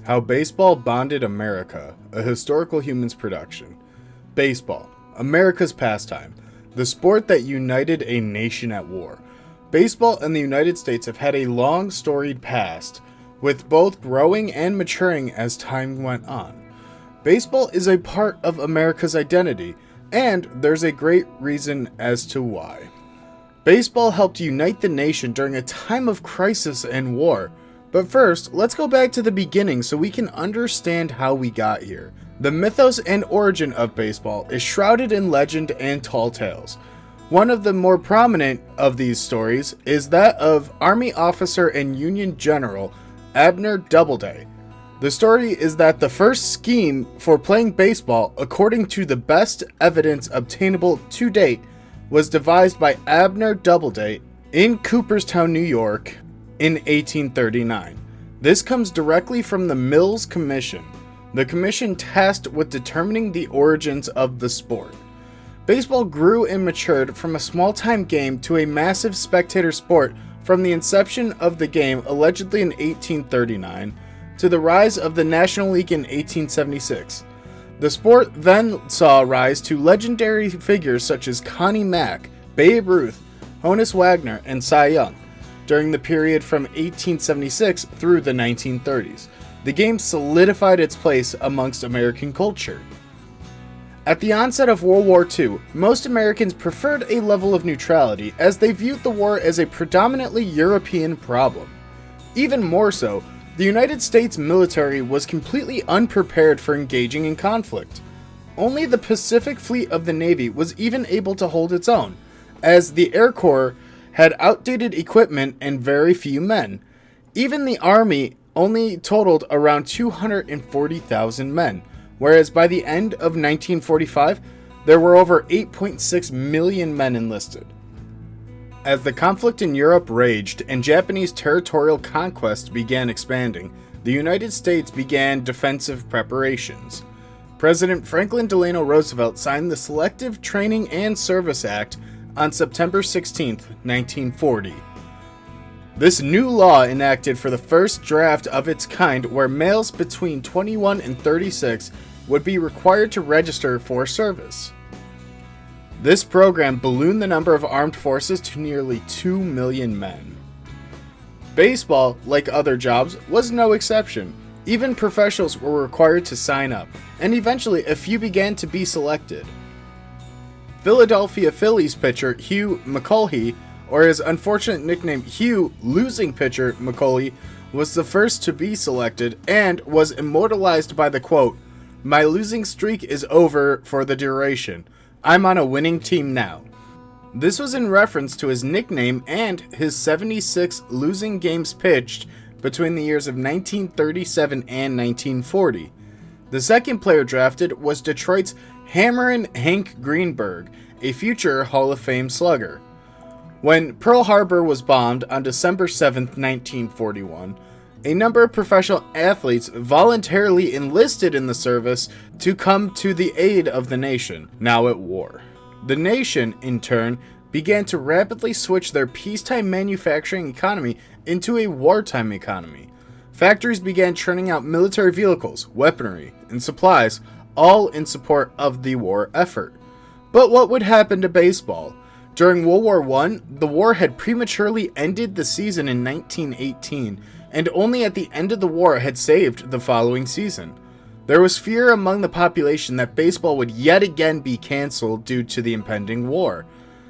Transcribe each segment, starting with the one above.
How Baseball Bonded America, a historical humans production. Baseball, America's pastime, the sport that united a nation at war. Baseball and the United States have had a long, storied past, with both growing and maturing as time went on. Baseball is a part of America's identity, and there's a great reason as to why. Baseball helped unite the nation during a time of crisis and war. But first, let's go back to the beginning so we can understand how we got here. The mythos and origin of baseball is shrouded in legend and tall tales. One of the more prominent of these stories is that of Army officer and Union General Abner Doubleday. The story is that the first scheme for playing baseball, according to the best evidence obtainable to date, was devised by Abner Doubleday in Cooperstown, New York, in 1839. This comes directly from the Mills Commission, the commission tasked with determining the origins of the sport. Baseball grew and matured from a small-time game to a massive spectator sport from the inception of the game allegedly in 1839 to the rise of the National League in 1876. The sport then saw a rise to legendary figures such as Connie Mack, Babe Ruth, Honus Wagner, and Cy Young. During the period from 1876 through the 1930s, the game solidified its place amongst American culture. At the onset of World War II, most Americans preferred a level of neutrality as they viewed the war as a predominantly European problem. Even more so, the United States military was completely unprepared for engaging in conflict. Only the Pacific Fleet of the Navy was even able to hold its own, as the Air Corps had outdated equipment and very few men. Even the Army only totaled around 240,000 men, whereas by the end of 1945, there were over 8.6 million men enlisted. As the conflict in Europe raged and Japanese territorial conquest began expanding, the United States began defensive preparations. President Franklin Delano Roosevelt signed the Selective Training and Service Act on September 16, 1940. This new law enacted for the first draft of its kind where males between 21 and 36 would be required to register for service. This program ballooned the number of armed forces to nearly 2 million men. Baseball, like other jobs, was no exception. Even professionals were required to sign up, and eventually a few began to be selected. Philadelphia Phillies pitcher Hugh McCullough, or his unfortunate nickname Hugh Losing Pitcher McCullough, was the first to be selected and was immortalized by the quote, "My losing streak is over for the duration. I'm on a winning team now." This was in reference to his nickname and his 76 losing games pitched between the years of 1937 and 1940. The second player drafted was Detroit's Hammerin' Hank Greenberg, a future Hall of Fame slugger. When Pearl Harbor was bombed on December 7, 1941, a number of professional athletes voluntarily enlisted in the service to come to the aid of the nation, now at war. The nation, in turn, began to rapidly switch their peacetime manufacturing economy into a wartime economy. Factories began churning out military vehicles, weaponry, and supplies, all in support of the war effort. But what would happen to baseball? During World War I, the war had prematurely ended the season in 1918, and only at the end of the war had saved the following season. There was fear among the population that baseball would yet again be canceled due to the impending war.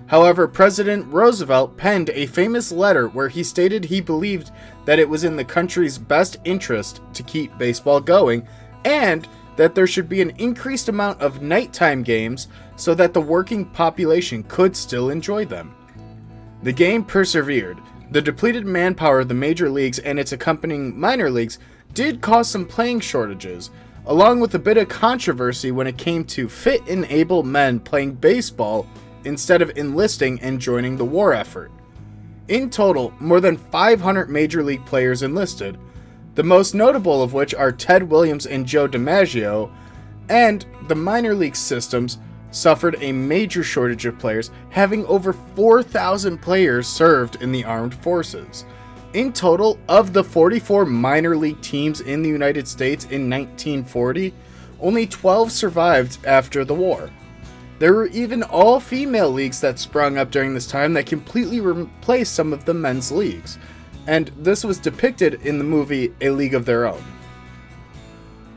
However, President Roosevelt penned a famous letter where he stated he believed that it was in the country's best interest to keep baseball going, and that there should be an increased amount of nighttime games so that the working population could still enjoy them. The game persevered. The depleted manpower of the major leagues and its accompanying minor leagues did cause some playing shortages, along with a bit of controversy when it came to fit and able men playing baseball instead of enlisting and joining the war effort. In total, more than 500 major league players enlisted, the most notable of which are Ted Williams and Joe DiMaggio, and the minor league systems suffered a major shortage of players, having over 4,000 players served in the armed forces. In total, of the 44 minor league teams in the United States in 1940, only 12 survived after the war. There were even all-female leagues that sprung up during this time that completely replaced some of the men's leagues, and this was depicted in the movie A League of Their Own.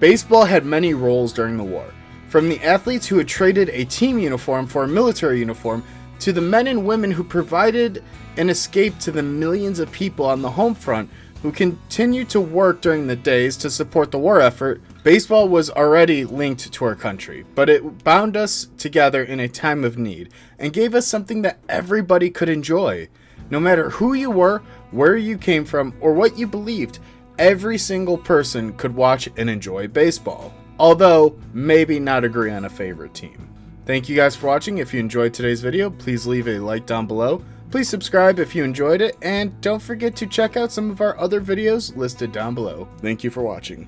Baseball had many roles during the war, from the athletes who had traded a team uniform for a military uniform, to the men and women who provided an escape to the millions of people on the home front who continued to work during the days to support the war effort. Baseball was already linked to our country, but it bound us together in a time of need and gave us something that everybody could enjoy. No matter who you were, where you came from, or what you believed, every single person could watch and enjoy baseball, although maybe not agree on a favorite team. Thank you guys for watching. If you enjoyed today's video, please leave a like down below. Please subscribe if you enjoyed it, and don't forget to check out some of our other videos listed down below. Thank you for watching.